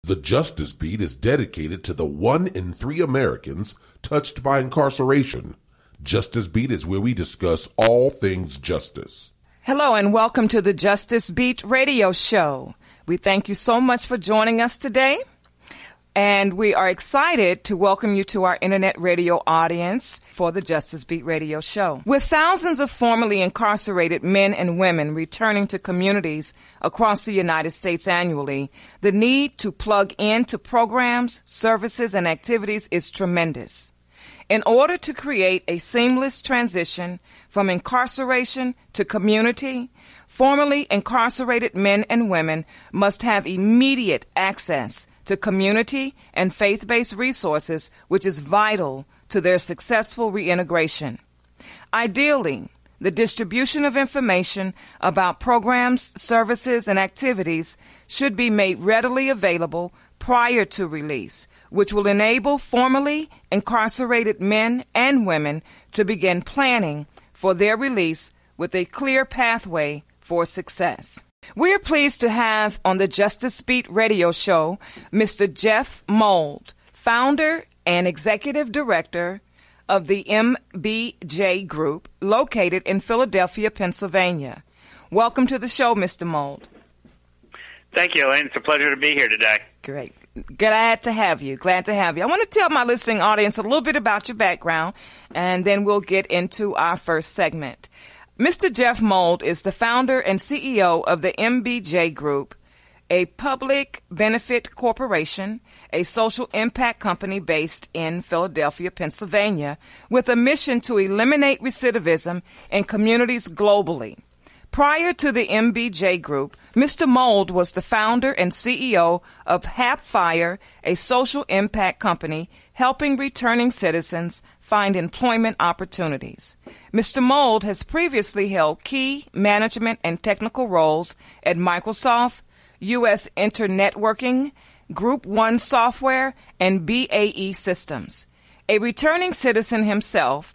The Justice Beat is dedicated to the 1 in 3 Americans touched by incarceration. Justice Beat is where we discuss all things justice. Hello and welcome to the Justice Beat radio show. We thank you so much for joining us today. And we are excited to welcome you to our internet radio audience for the Justice Beat radio show. With thousands of formerly incarcerated men and women returning to communities across the United States annually, the need to plug into programs, services, and activities is tremendous. In order to create a seamless transition from incarceration to community, formerly incarcerated men and women must have immediate access to community and faith-based resources, which is vital to their successful reintegration. Ideally, the distribution of information about programs, services, and activities should be made readily available prior to release, which will enable formerly incarcerated men and women to begin planning for their release with a clear pathway for success. We are pleased to have on the Justice Beat radio show Mr. Jeff Mould, founder and executive director of the MBJ Group, located in Philadelphia, Pennsylvania. Welcome to the show, Mr. Mould. Thank you, Elaine. It's a pleasure to be here today. Great. Glad to have you. I want to tell my listening audience a little bit about your background, and then we'll get into our first segment. Mr. Jeff Mould is the founder and CEO of the MBJ Group, a public benefit corporation, a social impact company based in Philadelphia, Pennsylvania, with a mission to eliminate recidivism in communities globally. Prior to the MBJ Group, Mr. Mould was the founder and CEO of Hapfire, a social impact company helping returning citizens find employment opportunities. Mr. Mould has previously held key management and technical roles at Microsoft, U.S. Internetworking, Group 1 Software, and BAE Systems. A returning citizen himself,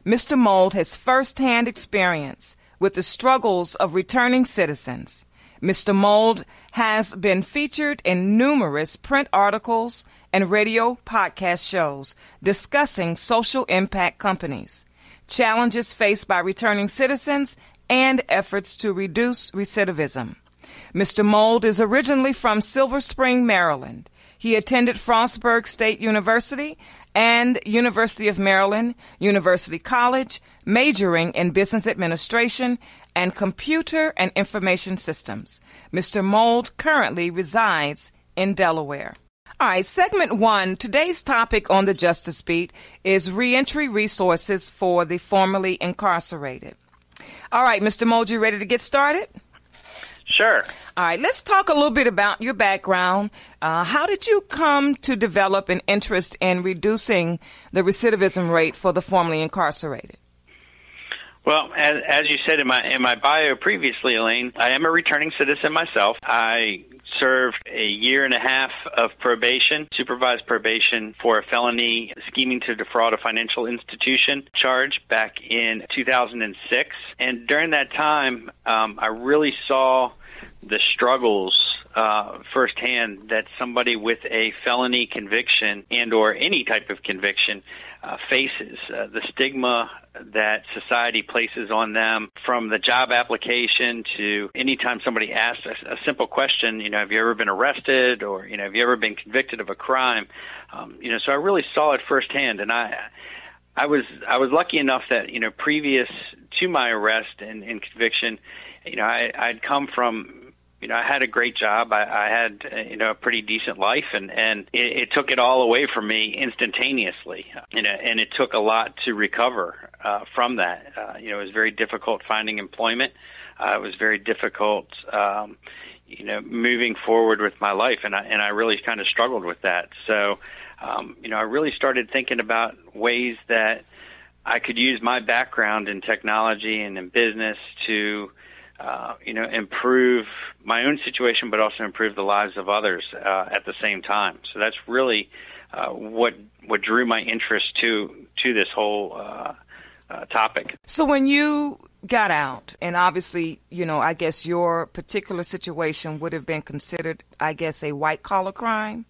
Mr. Mould has firsthand experience with the struggles of returning citizens. Mr. Mould has been featured in numerous print articles and radio podcast shows discussing social impact companies, challenges faced by returning citizens, and efforts to reduce recidivism. Mr. Mould is originally from Silver Spring, Maryland. He attended Frostburg State University and University of Maryland, University College, majoring in business administration and computer and information systems. Mr. Mould currently resides in Delaware. All right, segment 1, today's topic on the Justice Beat is reentry resources for the formerly incarcerated. All right, Mr. Mould, you ready to get started? Sure. All right, let's talk a little bit about your background. How did you come to develop an interest in reducing the recidivism rate for the formerly incarcerated? Well, as you said in my bio previously, Elaine, I am a returning citizen myself. I served a year and a half of probation, supervised probation for a felony scheming to defraud a financial institution charge back in 2006. And during that time, I really saw the struggles firsthand that somebody with a felony conviction and or any type of conviction faces, the stigma that society places on them, from the job application to anytime somebody asks a simple question, have you ever been arrested, or, have you ever been convicted of a crime? So I really saw it firsthand, and I was lucky enough that, previous to my arrest and conviction, I'd come from, I had a great job. I had, a pretty decent life, and it took it all away from me instantaneously. And it took a lot to recover from that. It was very difficult finding employment. It was very difficult, moving forward with my life, and I really kind of struggled with that. So, I really started thinking about ways that I could use my background in technology and in business to improve my own situation, but also improve the lives of others at the same time. So that's really what drew my interest to this whole topic. So when you got out, and obviously, I guess your particular situation would have been considered, I guess, a white-collar crime?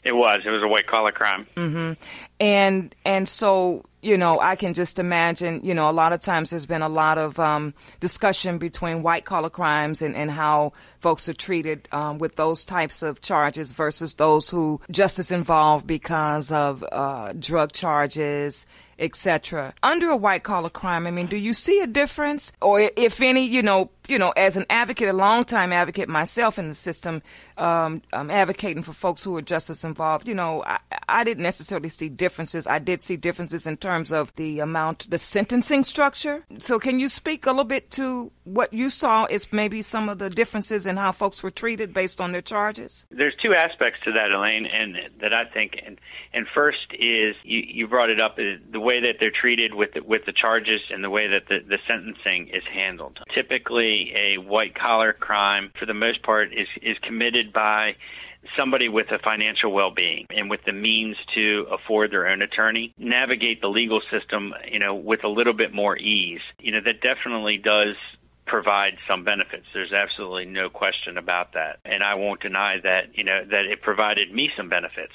It was a white-collar crime. Mm-hmm. And so, I can just imagine, a lot of times there's been a lot of discussion between white-collar crimes and how folks are treated with those types of charges versus those who just as involved because of drug charges, etc. Under a white-collar crime, I mean, do you see a difference? Or if any, as an advocate, a longtime advocate myself in the system, I'm advocating for folks who are just as involved, I didn't necessarily see differences. I did see differences in terms of the sentencing structure. So can you speak a little bit to what you saw as maybe some of the differences in how folks were treated based on their charges? There's two aspects to that, Elaine, and that I think, and first is you brought it up, the way that they're treated with the charges and the way that the sentencing is handled. Typically, a white-collar crime, for the most part, is committed by somebody with a financial well-being and with the means to afford their own attorney, navigate the legal system, with a little bit more ease. That definitely does provide some benefits. There's absolutely no question about that. And I won't deny that, that it provided me some benefits.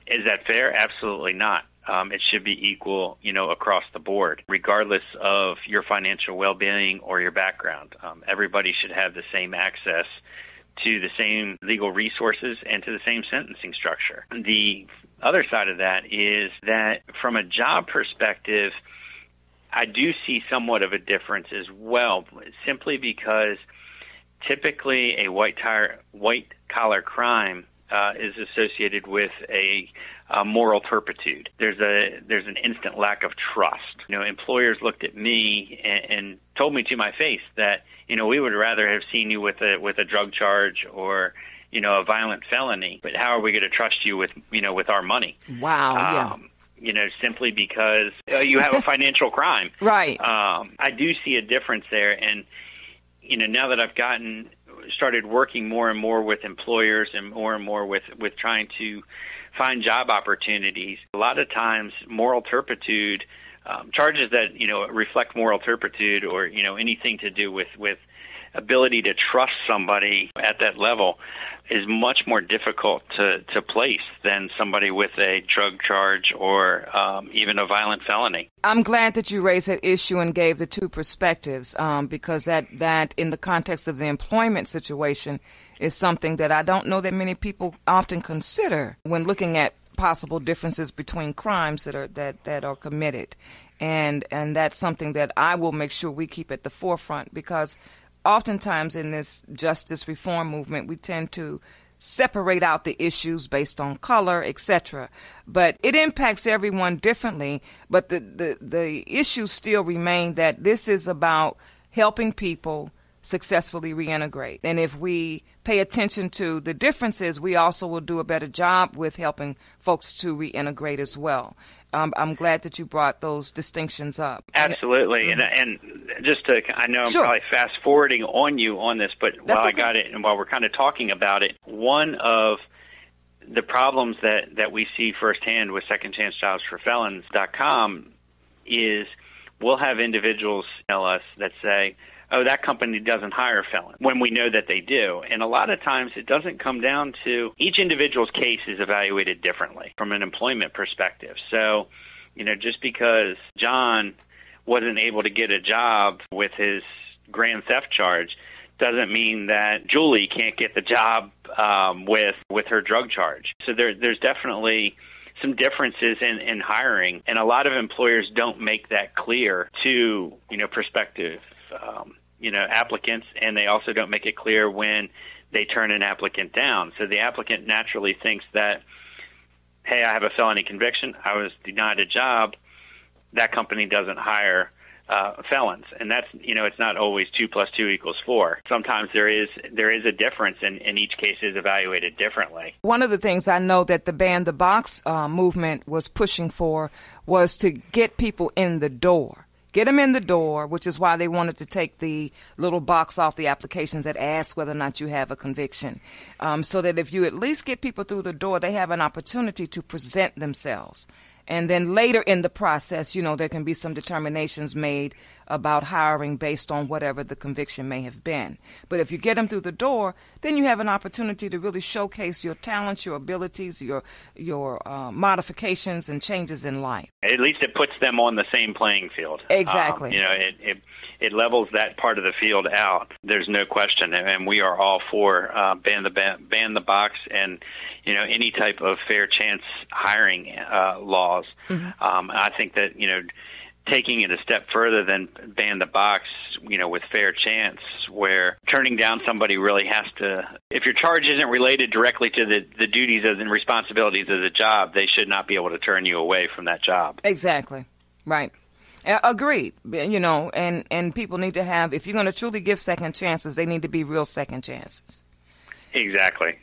Is that fair? Absolutely not. It should be equal, across the board, regardless of your financial well-being or your background. Everybody should have the same access to the same legal resources and to the same sentencing structure. The other side of that is that from a job perspective, I do see somewhat of a difference as well, simply because typically a white-collar crime is associated with a moral turpitude. There's an instant lack of trust. Employers looked at me and told me to my face that we would rather have seen you with a drug charge or a violent felony, but how are we going to trust you with our money? Wow. Simply because you have a financial crime. Right. I do see a difference there, and now that I've started working more and more with employers and more with trying to find job opportunities, a lot of times moral turpitude, charges that reflect moral turpitude or anything to do with ability to trust somebody at that level is much more difficult to place than somebody with a drug charge or even a violent felony. I'm glad that you raised that issue and gave the two perspectives because that in the context of the employment situation is something that I don't know that many people often consider when looking at possible differences between crimes that are committed. And that's something that I will make sure we keep at the forefront, because oftentimes in this justice reform movement, we tend to separate out the issues based on color, etc. But it impacts everyone differently. But the issues still remain that this is about helping people successfully reintegrate. And if we pay attention to the differences, we also will do a better job with helping folks to reintegrate as well. I'm glad that you brought those distinctions up. Absolutely. And just to, I know I'm Sure. probably fast forwarding on you on this, but That's while okay. I got it and while we're kind of talking about it, one of the problems that we see firsthand with secondchancejobsforfelons.com is we'll have individuals tell us that say, oh, that company doesn't hire felons, when we know that they do. And a lot of times it doesn't come down to each individual's case is evaluated differently from an employment perspective. So, just because John wasn't able to get a job with his grand theft charge doesn't mean that Julie can't get the job with her drug charge. So there's definitely some differences in hiring, and a lot of employers don't make that clear to prospective applicants, and they also don't make it clear when they turn an applicant down. So the applicant naturally thinks that, hey, I have a felony conviction, I was denied a job, that company doesn't hire felons. And that's, it's not always 2 + 2 = 4. Sometimes there is a difference, and each case is evaluated differently. One of the things I know that the Ban the Box movement was pushing for was to get people in the door. Get them in the door, which is why they wanted to take the little box off the applications that asks whether or not you have a conviction, so that if you at least get people through the door, they have an opportunity to present themselves. And then later in the process, there can be some determinations made about hiring based on whatever the conviction may have been. But if you get them through the door, then you have an opportunity to really showcase your talents, your abilities, your modifications and changes in life. At least it puts them on the same playing field. Exactly. It levels that part of the field out. There's no question, and we are all for ban the box and any type of fair chance hiring laws. Mm-hmm. I think that taking it a step further than ban the box, with fair chance, where turning down somebody really has to, if your charge isn't related directly to the duties and responsibilities of the job, they should not be able to turn you away from that job. Exactly. Right. Agreed. And people need to have, if you're going to truly give second chances, they need to be real second chances. Exactly.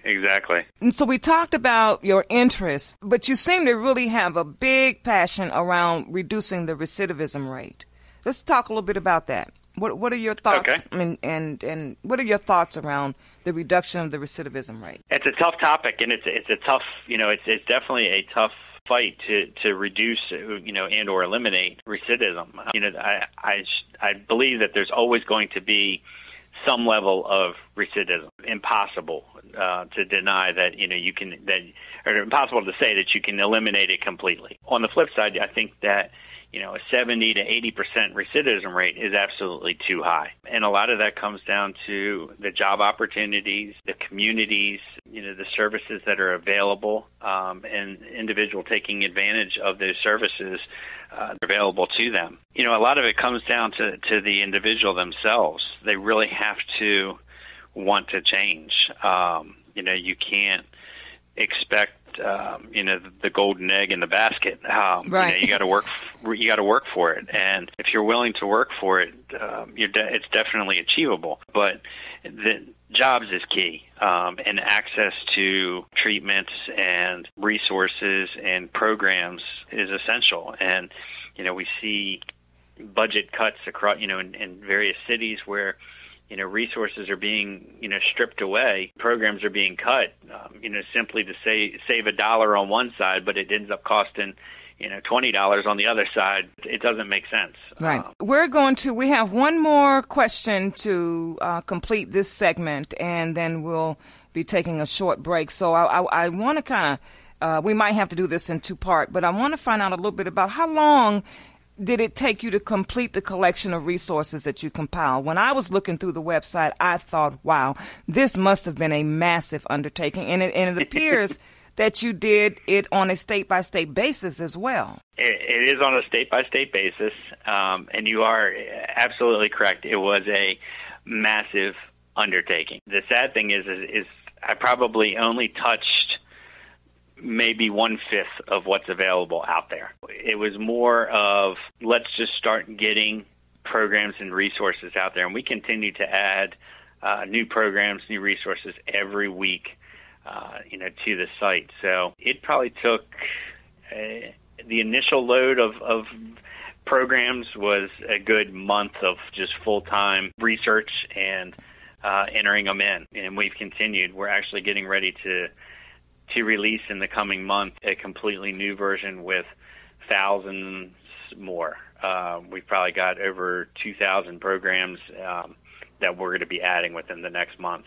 And so we talked about your interests, but you seem to really have a big passion around reducing the recidivism rate. Let's talk a little bit about that. What are your thoughts? Okay. And what are your thoughts around the reduction of the recidivism rate? It's a tough topic, and it's a tough, it's definitely a tough fight to reduce, and or eliminate recidivism. I believe that there's always going to be some level of recidivism. Impossible to deny that or impossible to say that you can eliminate it completely. On the flip side, I think that a 70 to 80% recidivism rate is absolutely too high, and a lot of that comes down to the job opportunities, the communities, the services that are available, and individual taking advantage of those services available to them. A lot of it comes down to the individual themselves. They really have to want to change. You can't expect the golden egg in the basket. Right. You got to work. You got to work for it, and if you're willing to work for it, it's definitely achievable. But the jobs is key, and access to treatments and resources and programs is essential. And we see budget cuts across in various cities where resources are being stripped away, programs are being cut, simply to save $1 on one side, but it ends up costing $20 on the other side. It doesn't make sense. Right. We have one more question to complete this segment, and then we'll be taking a short break. So I want to we might have to do this in two parts, but I want to find out a little bit about how long did it take you to complete the collection of resources that you compiled? When I was looking through the website, I thought, wow, this must have been a massive undertaking. And it appears that you did it on a state-by-state basis as well. It is on a state-by-state basis, and you are absolutely correct. It was a massive undertaking. The sad thing is I probably only touched maybe 1/5 of what's available out there. It was more of, let's just start getting programs and resources out there, and we continue to add new programs, new resources every week, to the site. So it probably took the initial load of programs was a good month of just full-time research and entering them in, and we've continued. We're actually getting ready to release in the coming month a completely new version with thousands more. We've probably got over 2,000 programs that we're going to be adding within the next month.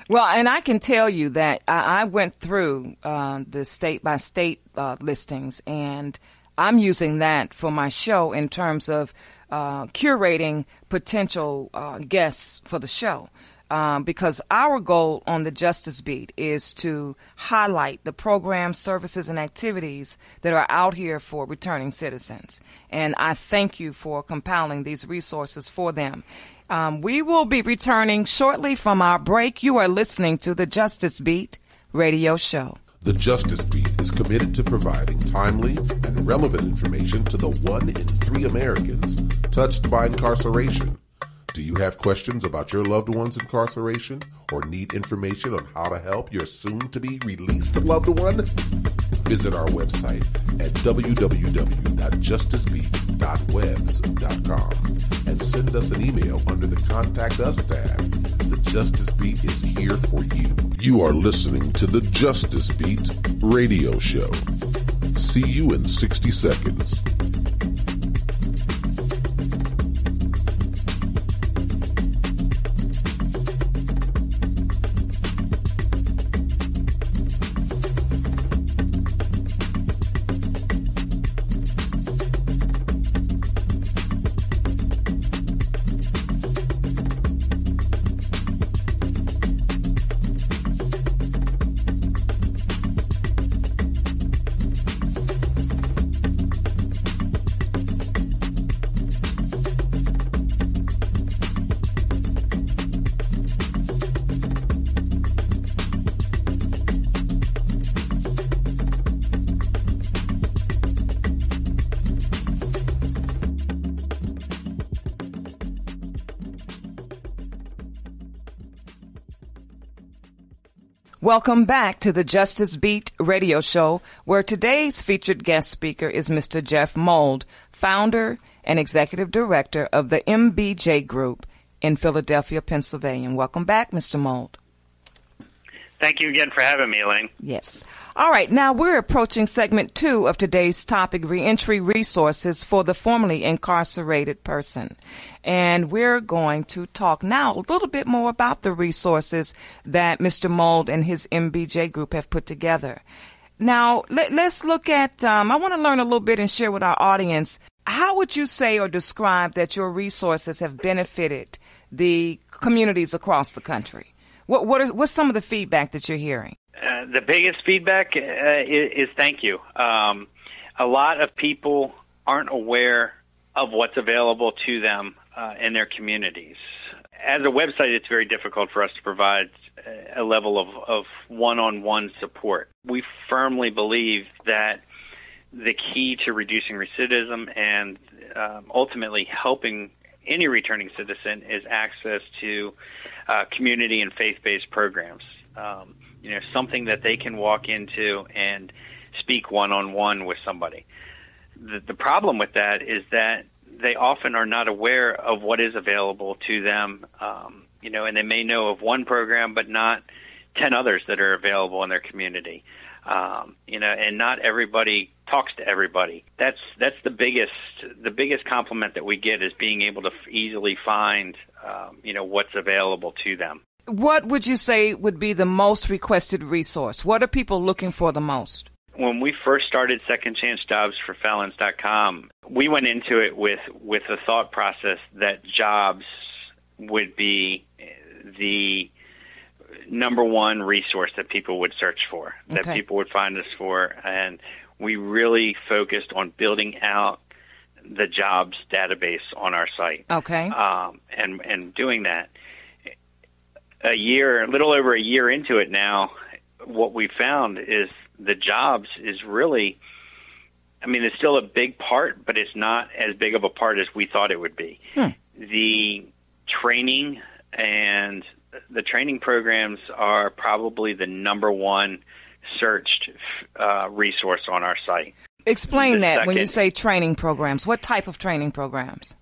Well, and I can tell you that I went through the state-by-state listings, and I'm using that for my show in terms of curating potential guests for the show. Because our goal on the Justice Beat is to highlight the programs, services, and activities that are out here for returning citizens. And I thank you for compiling these resources for them. We will be returning shortly from our break. You are listening to the Justice Beat radio show. The Justice Beat is committed to providing timely and relevant information to the 1 in 3 Americans touched by incarceration. Do you have questions about your loved one's incarceration or need information on how to help your soon-to-be released loved one? Visit our website at www.justicebeat.webs.com and send us an email under the Contact Us tab. The Justice Beat is here for you. You are listening to the Justice Beat radio show. See you in 60 seconds. Welcome back to the Justice Beat radio show, where today's featured guest speaker is Mr. Jeff Mould, founder and executive director of the MBJ Group in Philadelphia, Pennsylvania. Welcome back, Mr. Mould. Thank you again for having me, Elaine. Yes. All right. Now we're approaching segment 2 of today's topic, reentry resources for the formerly incarcerated person. And we're going to talk now a little bit more about the resources that Mr. Mould and his MBJ group have put together. Now, let's look at, I want to learn a little bit and share with our audience, how would you say or describe that your resources have benefited the communities across the country? What's some of the feedback that you're hearing? The biggest feedback is thank you. A lot of people aren't aware of what's available to them in their communities. As a website, it's very difficult for us to provide a level of one-on-one support. We firmly believe that the key to reducing recidivism and ultimately helping any returning citizen is access to community and faith-based programs. Something that they can walk into and speak one-on-one with somebody. The problem with that is that they often are not aware of what is available to them, and they may know of one program but not 10 others that are available in their community. And not everybody talks to everybody. That's the biggest compliment that we get is being able to easily find, what's available to them. What would you say would be the most requested resource? What are people looking for the most? When we first started secondchancejobsforfelons.com, we went into it with the thought process that jobs would be the number one resource that people would search for, that people would find us for. And we really focused on building out the jobs database on our site. Okay. And doing that. A little over a year into it now, what we found is the jobs is really, it's still a big part, but it's not as big of a part as we thought it would be. The training and the training programs are probably the number one searched resource on our site. Explain that when you say training programs. What type of training programs?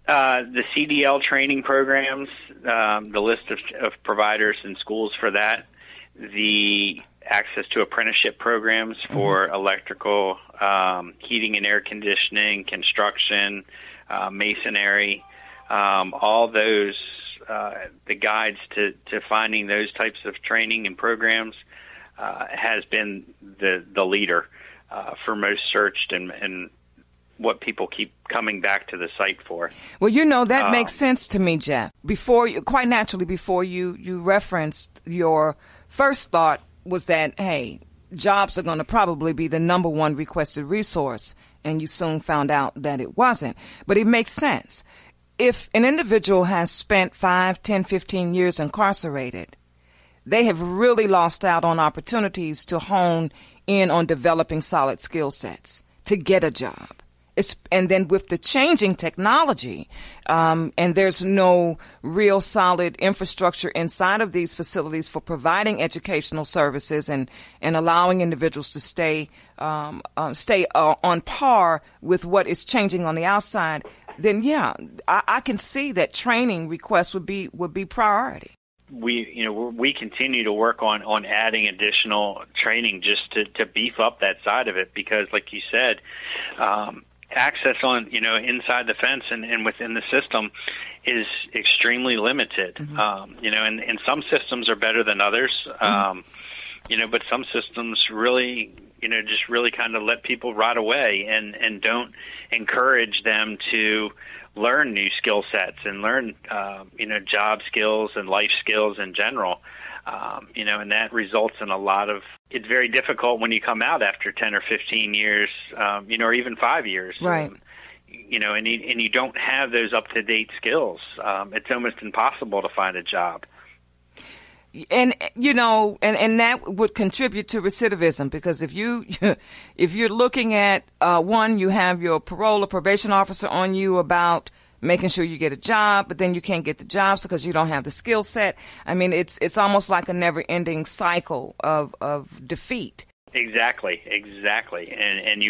The CDL training programs, the list of providers and schools for that, the access to apprenticeship programs for electrical, heating and air conditioning, construction, masonry, all those, the guides to finding those types of training and programs has been the leader for most searched and what people keep coming back to the site for. Well, that makes sense to me, Jeff. Quite naturally, before you referenced, your first thought was that, hey, jobs are going to probably be the number one requested resource, and you soon found out that it wasn't. But it makes sense. If an individual has spent 5, 10, 15 years incarcerated, they have really lost out on opportunities to hone in on developing solid skill sets to get a job. And then with the changing technology, and there's no real solid infrastructure inside of these facilities for providing educational services and allowing individuals to stay on par with what is changing on the outside, then I can see that training requests would be priority. we continue to work on adding additional training just to beef up that side of it, because like you said, access on, inside the fence and within the system is extremely limited. Mm-hmm. And some systems are better than others. But some systems really, just really kind of let people rot away and don't encourage them to learn new skill sets and learn, job skills and life skills in general. And that results in it's very difficult when you come out after 10 or 15 years, or even 5 years. Right. And you don't have those up-to-date skills. It's almost impossible to find a job. And and that would contribute to recidivism, because if you're looking at you have your parole or probation officer on you about making sure you get a job, but then you can't get the jobs because you don't have the skill set. I mean, it's almost like a never-ending cycle of defeat. Exactly, and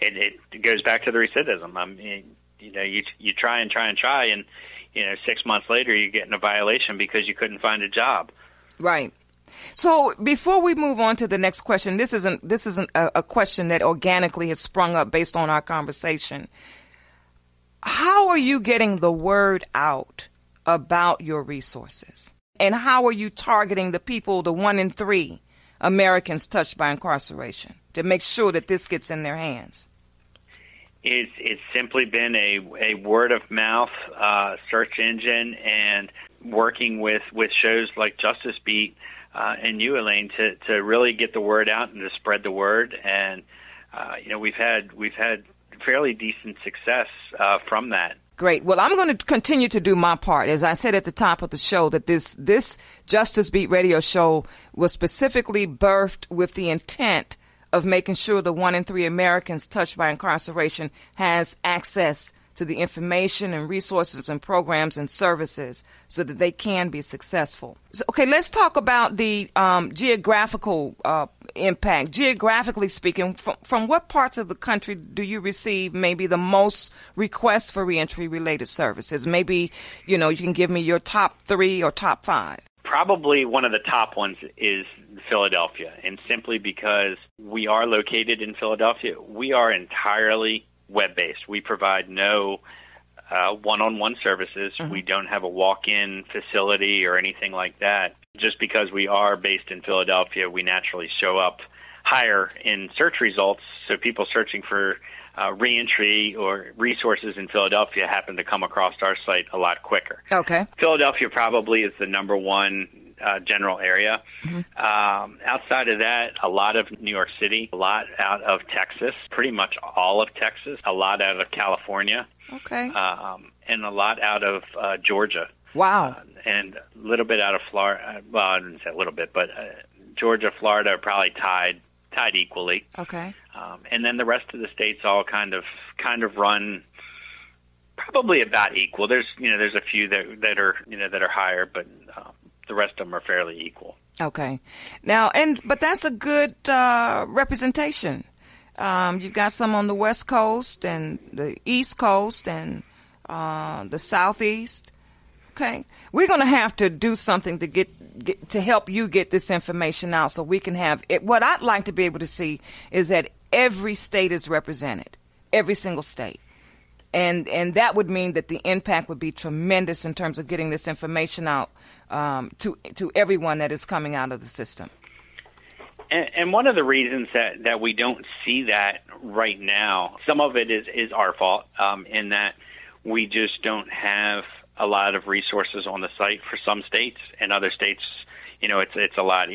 it goes back to the recidivism. I mean, you try and 6 months later you're getting a violation because you couldn't find a job. Right. So before we move on to the next question, this isn't a question that organically has sprung up based on our conversation. How are you getting the word out about your resources? And how are you targeting the people, the 1 in 3 Americans touched by incarceration, to make sure that this gets in their hands? It's simply been a word of mouth search engine, and working with shows like Justice Beat and you, Elaine, to really get the word out and to spread the word. And we've had fairly decent success from that. Great. Well, I'm going to continue to do my part. As I said at the top of the show, that this Justice Beat radio show was specifically birthed with the intent of making sure the 1 in 3 Americans touched by incarceration has access to the information and resources and programs and services so that they can be successful. So, okay, let's talk about the geographical impact. Geographically speaking, from what parts of the country do you receive maybe the most requests for reentry related services? Maybe, you can give me your top 3 or top 5. Probably one of the top ones is Philadelphia, and simply because we are located in Philadelphia, we are entirely web-based. We provide no one-on-one services. Mm-hmm. We don't have a walk-in facility or anything like that. Just because we are based in Philadelphia, we naturally show up higher in search results, so people searching for reentry or resources in Philadelphia happen to come across our site a lot quicker. Okay. Philadelphia probably is the number one general area. Mm-hmm. Outside of that, a lot of New York City, a lot out of Texas, pretty much all of Texas, a lot out of California. Okay. And a lot out of Georgia. Wow. And a little bit out of Florida. Well, I didn't say a little bit, but Georgia, Florida are probably tied equally. Okay. And then the rest of the states all kind of run probably about equal. There's a few that are higher, but the rest of them are fairly equal. Okay. Now, but that's a good representation. You've got some on the West Coast and the East Coast and the Southeast. Okay. We're going to have to do something to get to help you get this information out so we can have it. What I'd like to be able to see is that every state is represented, every single state. And that would mean that the impact would be tremendous in terms of getting this information out to everyone that is coming out of the system. And one of the reasons that we don't see that right now, some of it is our fault, in that we just don't have a lot of resources on the site for some states, and other states, it's a lot.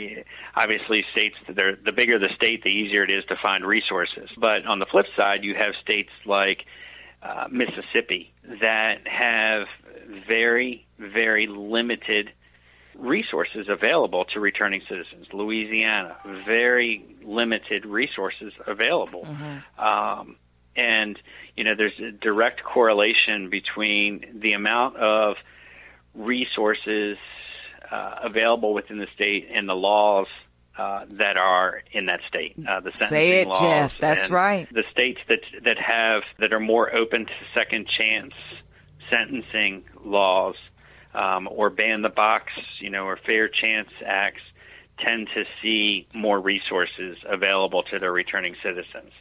Obviously, states, the bigger the state, the easier it is to find resources. But on the flip side, you have states like Mississippi that have very, very limited resources available to returning citizens. Louisiana, very limited resources available. Mm-hmm. And, there's a direct correlation between the amount of resources available within the state and the laws that are in that state. The sentencing Say it, laws, Jeff. That's right. The states that are more open to second chance sentencing laws or ban the box, or fair chance acts tend to see more resources available to their returning citizens.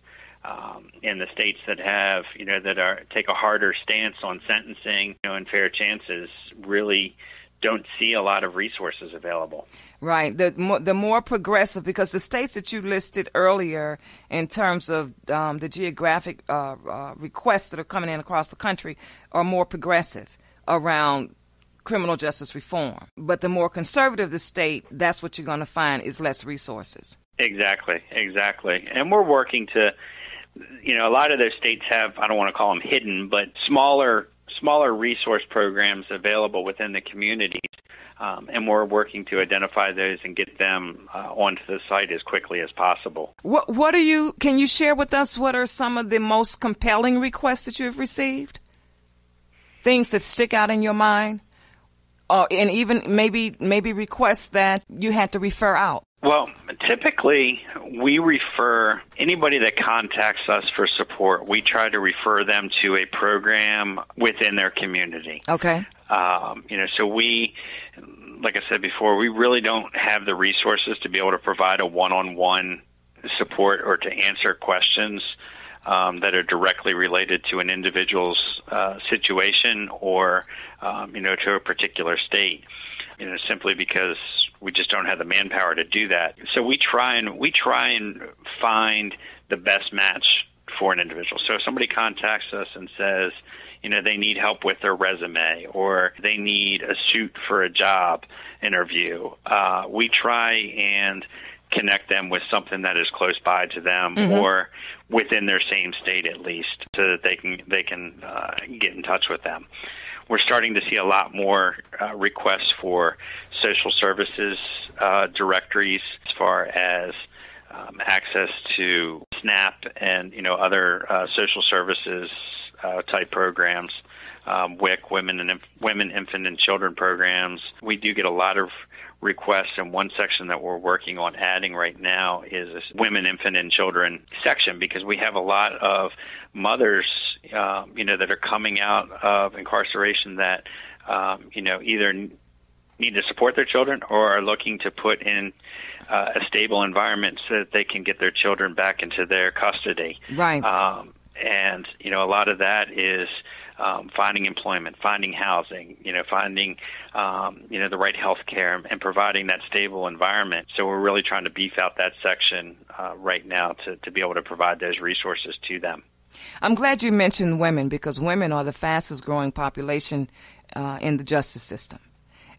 In the states that have, take a harder stance on sentencing, and fair chances really don't see a lot of resources available. Right. The more progressive, because the states that you listed earlier in terms of the geographic requests that are coming in across the country are more progressive around criminal justice reform. But the more conservative the state, that's what you're going to find is less resources. Exactly. And we're working to, a lot of those states have, I don't want to call them hidden, but smaller resource programs available within the communities, and we're working to identify those and get them onto the site as quickly as possible. Can you share with us what are some of the most compelling requests that you have received? Things that stick out in your mind? And even maybe requests that you had to refer out? Well, typically we refer anybody that contacts us for support. We try to refer them to a program within their community. Okay. So we, like I said before, we really don't have the resources to be able to provide a one-on-one support or to answer questions that are directly related to an individual's situation or, to a particular state. Simply because we just don't have the manpower to do that. So we try and find the best match for an individual. So if somebody contacts us and says, they need help with their resume or they need a suit for a job interview, we try and connect them with something that is close by to them or within their same state at least, so that they can get in touch with them. We're starting to see a lot more requests for social services directories as far as access to SNAP and other social services type programs, WIC, women, infant, and children programs. We do get a lot of requests, and one section that we're working on adding right now is this women, infant, and children section, because we have a lot of mothers, that are coming out of incarceration that, either need to support their children or are looking to put in a stable environment so that they can get their children back into their custody. Right. And, a lot of that is finding employment, finding housing, finding, the right health care and providing that stable environment. So we're really trying to beef out that section right now to be able to provide those resources to them. I'm glad you mentioned women, because women are the fastest growing population in the justice system.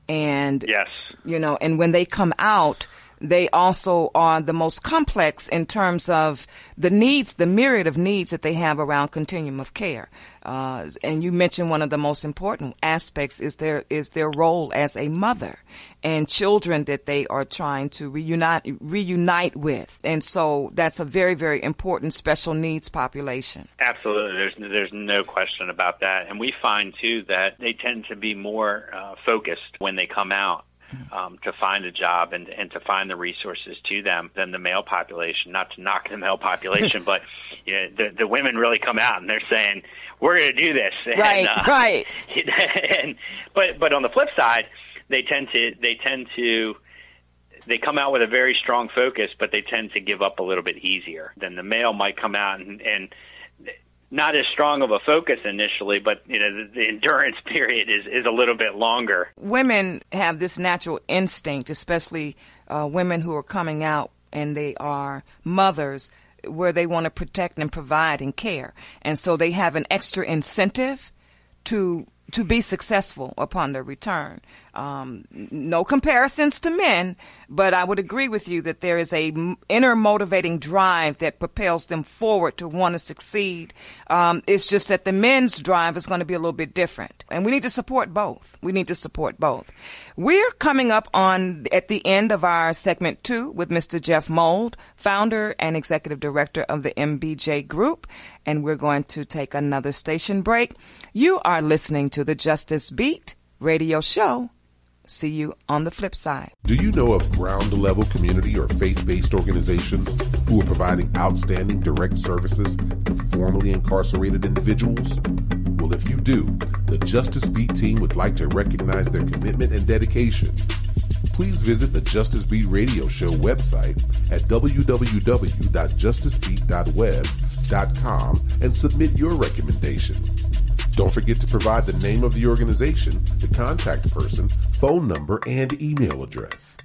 And, yes, and when they come out, they also are the most complex in terms of the needs, the myriad of needs that they have around continuum of care. And you mentioned one of the most important aspects is their role as a mother and children that they are trying to reunite with. And so that's a very, very important special needs population. Absolutely. There's no question about that. And we find, too, that they tend to be more focused when they come out. To find a job and to find the resources to them than the male population. Not to knock the male population, but the women really come out and they're saying, "We're going to do this." Right, right. But on the flip side, they come out with a very strong focus, but they tend to give up a little bit easier than the male might come out and not as strong of a focus initially, but the endurance period is a little bit longer. Women have this natural instinct, especially women who are coming out and they are mothers, where they want to protect and provide and care. And so they have an extra incentive to be successful upon their return. No comparisons to men, but I would agree with you that there is a inner motivating drive that propels them forward to want to succeed. It's just that the men's drive is going to be a little bit different, and we need to support both. We're coming up at the end of our segment 2 with Mr. Jeff Mould, founder and executive director of the MBJ Group, and we're going to take another station break. You are listening to the Justice Beat radio show. See you on the flip side. Do you know of ground-level community or faith-based organizations who are providing outstanding direct services to formerly incarcerated individuals? Well, if you do, the Justice Beat team would like to recognize their commitment and dedication. Please visit the Justice Beat Radio Show website at www.justicebeat.webs.com and submit your recommendation. Don't forget to provide the name of the organization, the contact person, phone number, and email address.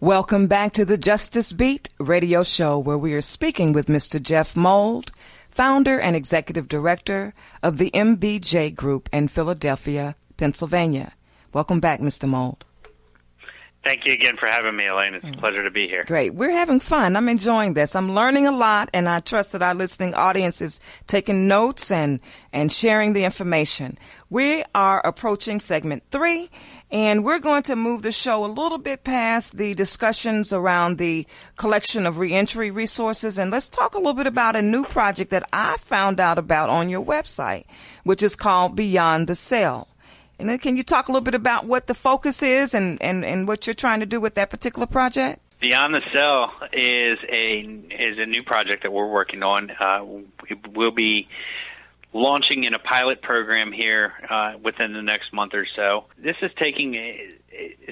Welcome back to the Justice Beat radio show, where we are speaking with Mr. Jeff Mould, founder and executive director of the MBJ Group in Philadelphia, Pennsylvania. Welcome back, Mr. Mould. Thank you again for having me, Elaine. It's a pleasure to be here. Great. We're having fun. I'm enjoying this. I'm learning a lot, and I trust that our listening audience is taking notes and sharing the information. We are approaching segment 3, and we're going to move the show a little bit past the discussions around the collection of reentry resources, and let's talk a little bit about a new project that I found out about on your website, which is called Beyond the Cell. And then can you talk a little bit about what the focus is and what you're trying to do with that particular project? Beyond the Cell is a new project that we're working on. We'll be launching in a pilot program here within the next month or so. This is taking a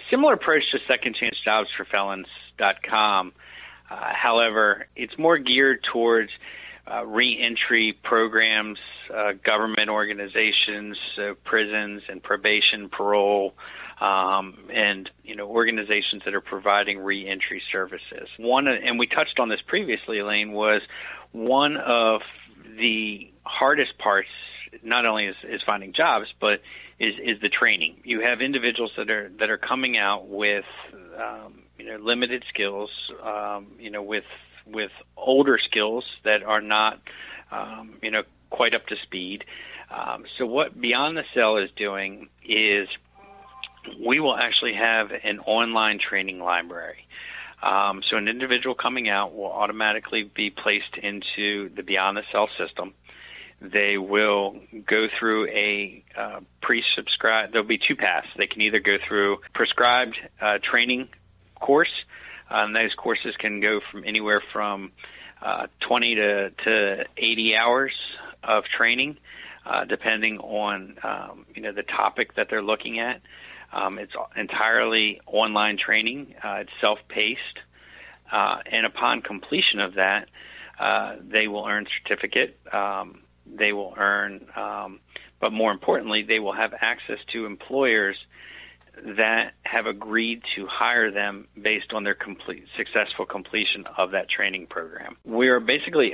similar approach to secondchancejobsforfelons.com. However, it's more geared towards reentry programs, government organizations, prisons and probation, parole, and organizations that are providing reentry services. And we touched on this previously, Elaine, was one of the hardest parts. Not only is finding jobs, but is the training. You have individuals that are coming out with limited skills, with older skills that are not quite up to speed. So what Beyond the Cell is doing is we will actually have an online training library. So an individual coming out will automatically be placed into the Beyond the Cell system. They will go through a pre-subscribed, there'll be two paths. They can either go through prescribed training course. Those courses can go from anywhere from 20 to 80 hours of training, depending on the topic that they're looking at. It's entirely online training. It's self-paced. And upon completion of that, they will earn certificate. They will earn, but more importantly, they will have access to employers that have agreed to hire them based on their successful completion of that training program. We are basically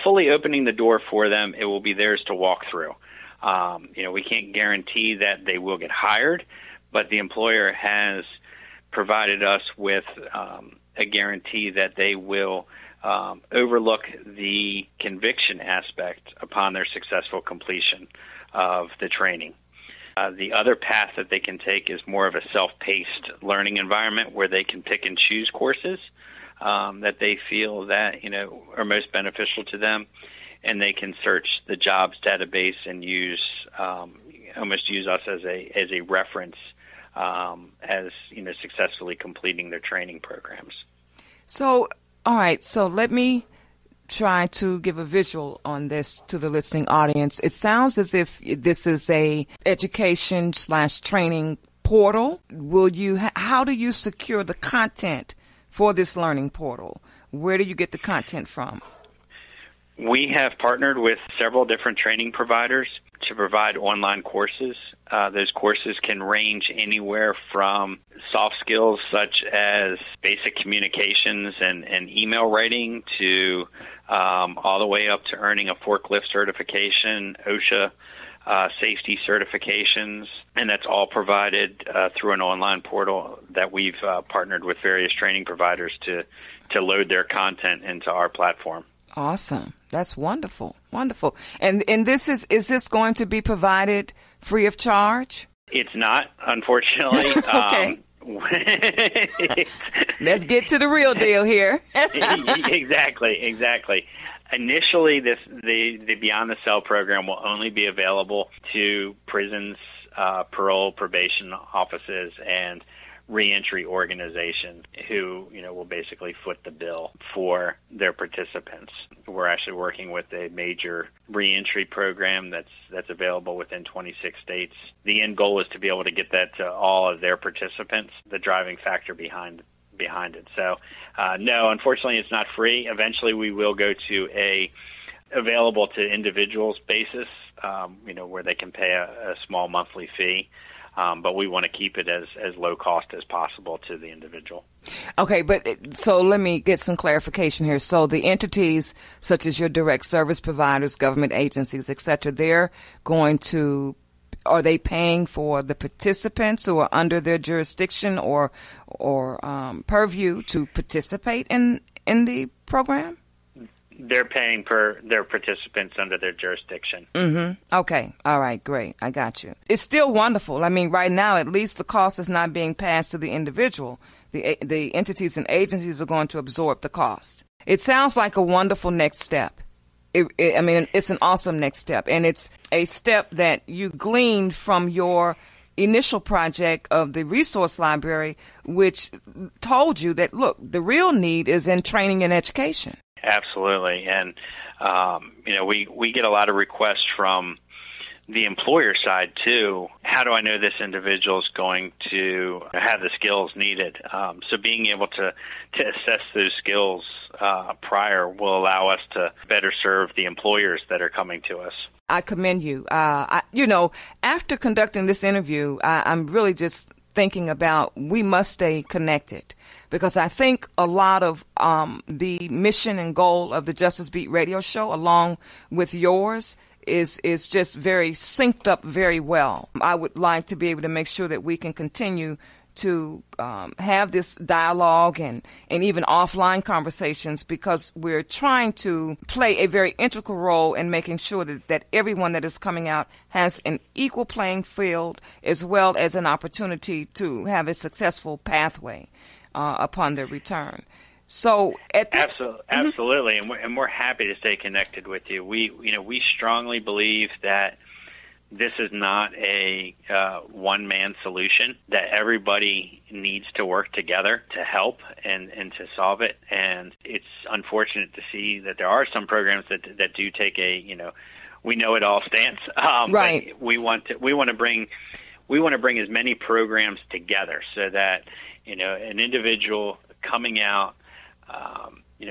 fully opening the door for them. It will be theirs to walk through. We can't guarantee that they will get hired, but the employer has provided us with a guarantee that they will overlook the conviction aspect upon their successful completion of the training. The other path that they can take is more of a self-paced learning environment where they can pick and choose courses that they feel that are most beneficial to them, and they can search the jobs database and almost use us as a reference as successfully completing their training programs. So, all right. So let me try to give a visual on this to the listening audience. It sounds as if this is a education/training portal. How do you secure the content for this learning portal? Where do you get the content from? We have partnered with several different training providers to provide online courses. Those courses can range anywhere from soft skills such as basic communications and email writing to all the way up to earning a forklift certification, OSHA safety certifications, and that's all provided through an online portal that we've partnered with various training providers to load their content into our platform. Awesome. That's wonderful. Wonderful. And this is this going to be provided free of charge? It's not, unfortunately. Okay. Let's get to the real deal here. Exactly. Initially, the Beyond the Cell program will only be available to prisons, parole, probation offices, and reentry organizations who will basically foot the bill for their participants. We're actually working with a major reentry program that's available within 26 states. The end goal is to be able to get that to all of their participants, the driving factor behind it. So no, unfortunately it's not free. Eventually we will go to a available to individuals basis, where they can pay a small monthly fee. But we want to keep it as low cost as possible to the individual. Okay, so let me get some clarification here. So the entities such as your direct service providers, government agencies, et cetera, are they paying for the participants who are under their jurisdiction or purview to participate in the program? They're paying per their participants under their jurisdiction. Mm-hmm. Okay. All right. Great. I got you. It's still wonderful. I mean, right now, at least the cost is not being passed to the individual. The entities and agencies are going to absorb the cost. It sounds like a wonderful next step. It's an awesome next step. And it's a step that you gleaned from your initial project of the resource library, which told you that, look, the real need is in training and education. Absolutely. And, we get a lot of requests from the employer side, too. How do I know this individual is going to have the skills needed? So being able to assess those skills prior will allow us to better serve the employers that are coming to us. I commend you. After conducting this interview, I'm really just thinking about we must stay connected, because I think a lot of the mission and goal of the Justice Beat radio show, along with yours, is just very synced up very well. I would like to be able to make sure that we can continue to have this dialogue and even offline conversations, because we're trying to play a very integral role in making sure that everyone that is coming out has an equal playing field as well as an opportunity to have a successful pathway. upon their return. So at this, absolutely, and we're happy to stay connected with you. We strongly believe that this is not a one-man solution, that everybody needs to work together to help and to solve it. And it's unfortunate to see that there are some programs that do take a we know it all stance. Right. But we want to bring as many programs together so that an individual coming out,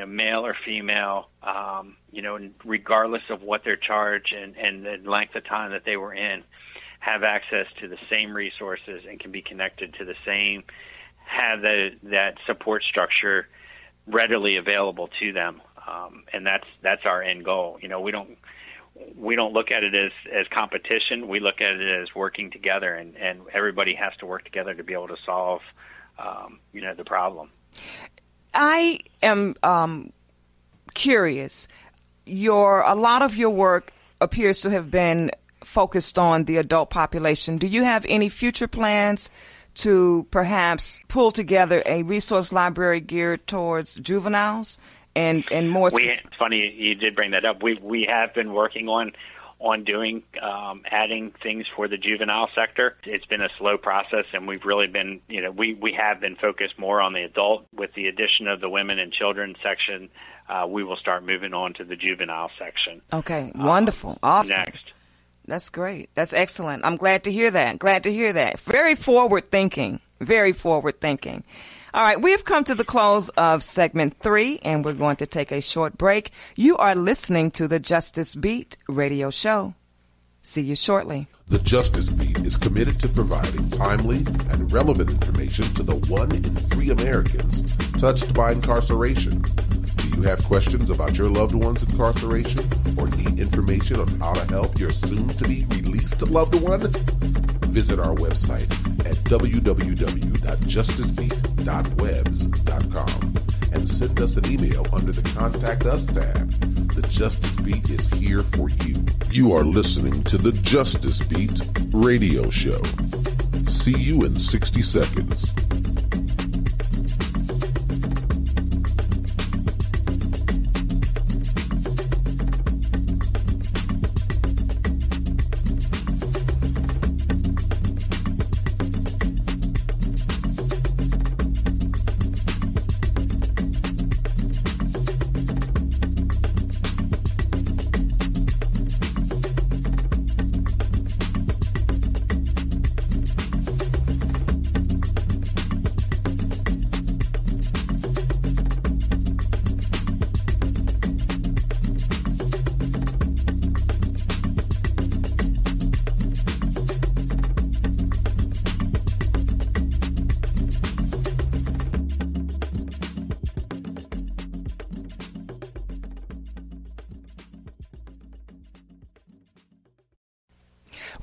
male or female, regardless of what their charge and the length of time that they were in, have access to the same resources and can be connected to the same, have that support structure readily available to them. And that's our end goal. We don't look at it as competition. We look at it as working together, and everybody has to work together to be able to solve, the problem. I am curious. A lot of your work appears to have been focused on the adult population. Do you have any future plans to perhaps pull together a resource library geared towards juveniles and more? It's funny you did bring that up. We have been working on doing adding things for the juvenile sector. It's been a slow process, and we've really been, we have been focused more on the adult. With the addition of the women and children section, we will start moving on to the juvenile section. Okay, wonderful. Awesome. Next. That's great. That's excellent. I'm glad to hear that. Very forward thinking. All right, we have come to the close of segment 3, and we're going to take a short break. You are listening to the Justice Beat radio show. See you shortly. The Justice Beat is committed to providing timely and relevant information to the 1 in 3 Americans touched by incarceration. Do you have questions about your loved one's incarceration or need information on how to help your soon-to-be released loved one? Visit our website at www.justicebeat.webs.com and send us an email under the Contact Us tab. The Justice Beat is here for you. You are listening to the Justice Beat radio show. See you in 60 seconds.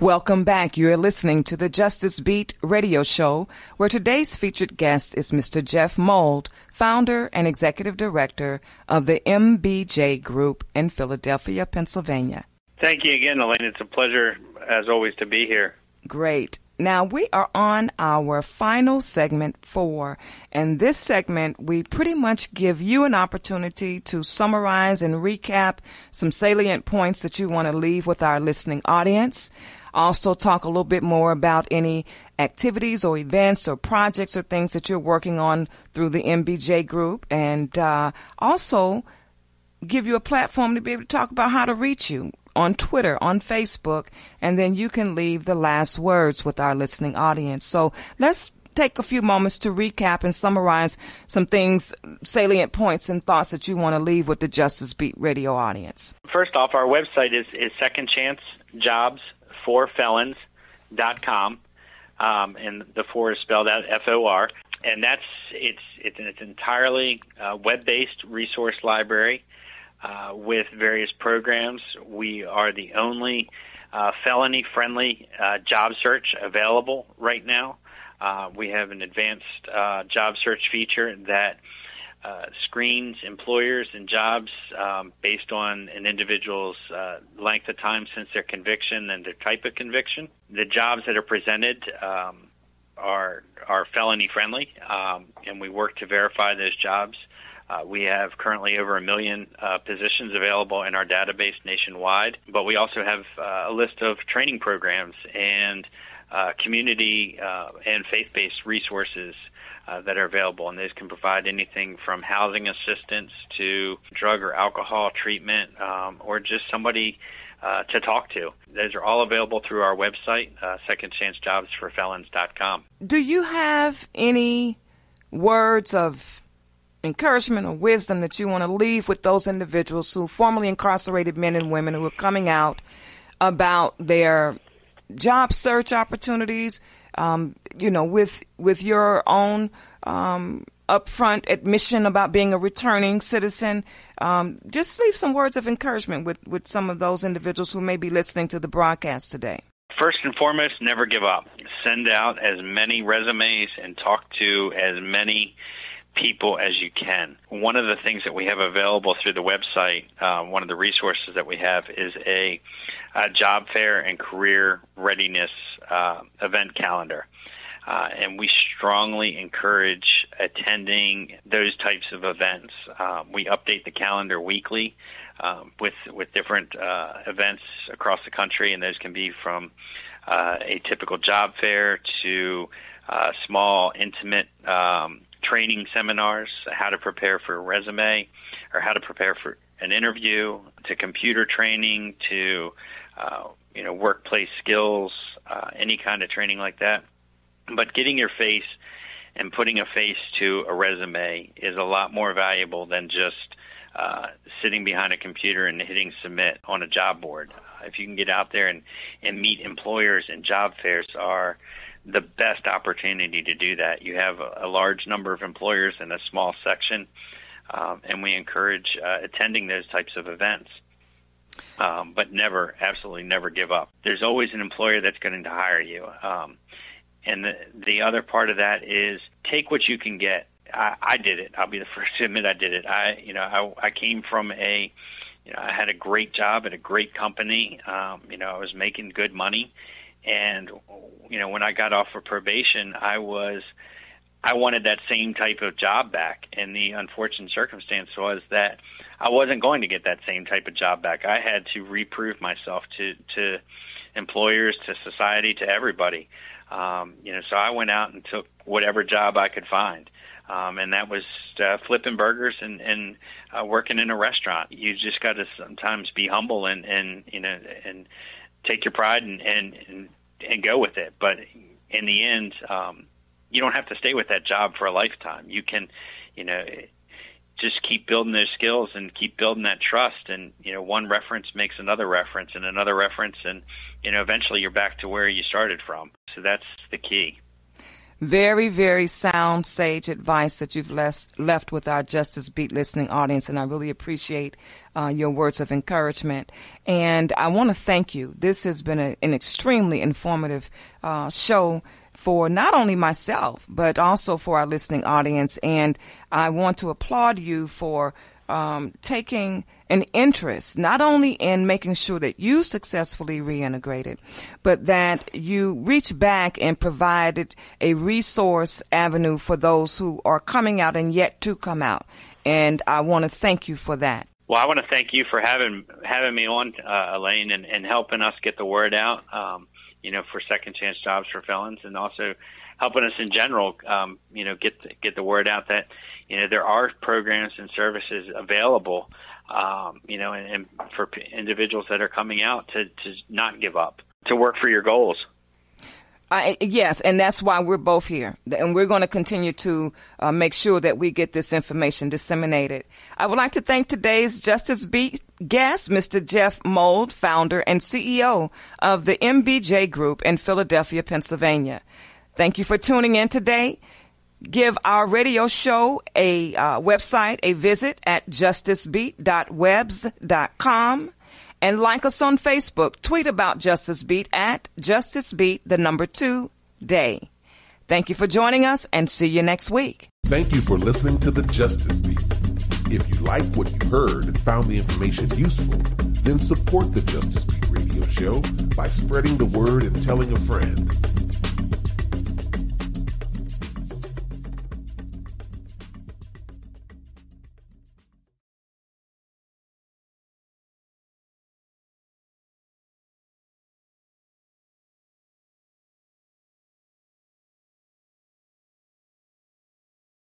Welcome back. You're listening to the Justice Beat radio show, where today's featured guest is Mr. Jeff Mould, founder and executive director of the MBJ Group in Philadelphia, Pennsylvania. Thank you again, Elaine. It's a pleasure, as always, to be here. Great. Now, we are on our final segment 4, and this segment, we pretty much give you an opportunity to summarize and recap some salient points that you want to leave with our listening audience. Also talk a little bit more about any activities or events or projects or things that you're working on through the MBJ Group, and also give you a platform to be able to talk about how to reach you on Twitter, on Facebook, and then you can leave the last words with our listening audience. So let's take a few moments to recap and summarize some things, salient points and thoughts that you want to leave with the Justice Beat radio audience. First off, our website is secondchancejobsforfelons.com, and the 4 is spelled out FOR, and it's an entirely web-based resource library with various programs. We are the only felony-friendly job search available right now. We have an advanced job search feature that screens employers and jobs based on an individual's length of time since their conviction and their type of conviction. The jobs that are presented are felony friendly, and we work to verify those jobs. We have currently over 1 million positions available in our database nationwide, but we also have a list of training programs and community and faith-based resources that are available, and those can provide anything from housing assistance to drug or alcohol treatment, or just somebody to talk to. Those are all available through our website, secondchancejobsforfelons.com. Do you have any words of encouragement or wisdom that you want to leave with those individuals who formerly incarcerated men and women who are coming out about their job search opportunities, with your own upfront admission about being a returning citizen? Just leave some words of encouragement with some of those individuals who may be listening to the broadcast today. First and foremost, never give up. Send out as many resumes and talk to as many people as you can. One of the things that we have available through the website, one of the resources that we have, is a job fair and career readiness event calendar. And we strongly encourage attending those types of events. We update the calendar weekly with different events across the country, and those can be from a typical job fair to small, intimate training seminars, how to prepare for a resume or how to prepare for an interview, to computer training, to workplace skills, any kind of training like that. But getting your face and putting a face to a resume is a lot more valuable than just sitting behind a computer and hitting submit on a job board. If you can get out there and meet employers, and job fairs are the best opportunity to do that. You have a large number of employers in a small section, and we encourage attending those types of events. But absolutely never give up. There's always an employer that's going to hire you. And the other part of that is take what you can get. I did it. I'll be the first to admit I did it. I came from I had a great job at a great company. I was making good money. And, when I got off of probation, I wanted that same type of job back. And the unfortunate circumstance was that I wasn't going to get that same type of job back. I had to reprove myself to employers, to society, to everybody. So I went out and took whatever job I could find. And that was flipping burgers and working in a restaurant. You just got to sometimes be humble and take your pride and go with it. But in the end, you don't have to stay with that job for a lifetime. You can, just keep building those skills and keep building that trust. And, one reference makes another reference and another reference. And, eventually you're back to where you started from. So that's the key. Very, very sound, sage advice that you've left with our Justice Beat listening audience, and I really appreciate your words of encouragement. And I want to thank you. This has been an extremely informative show for not only myself, but also for our listening audience. And I want to applaud you for taking an interest not only in making sure that you successfully reintegrated, but that you reached back and provided a resource avenue for those who are coming out and yet to come out. And I want to thank you for that. Well, I want to thank you for having me on, Elaine, and helping us get the word out, for Second Chance Jobs for Felons, and also helping us in general, get the word out that, there are programs and services available, and for individuals that are coming out to not give up, to work for your goals. Yes, and that's why we're both here. And we're going to continue to make sure that we get this information disseminated. I would like to thank today's Justice Beat guest, Mr. Jeff Mould, founder and CEO of the MBJ Group in Philadelphia, Pennsylvania. Thank you for tuning in today. Give our radio show a website a visit at justicebeat.webs.com. And like us on Facebook. Tweet about Justice Beat at JusticeBeat2Day. Thank you for joining us, and see you next week. Thank you for listening to the Justice Beat. If you like what you heard and found the information useful, then support the Justice Beat radio show by spreading the word and telling a friend.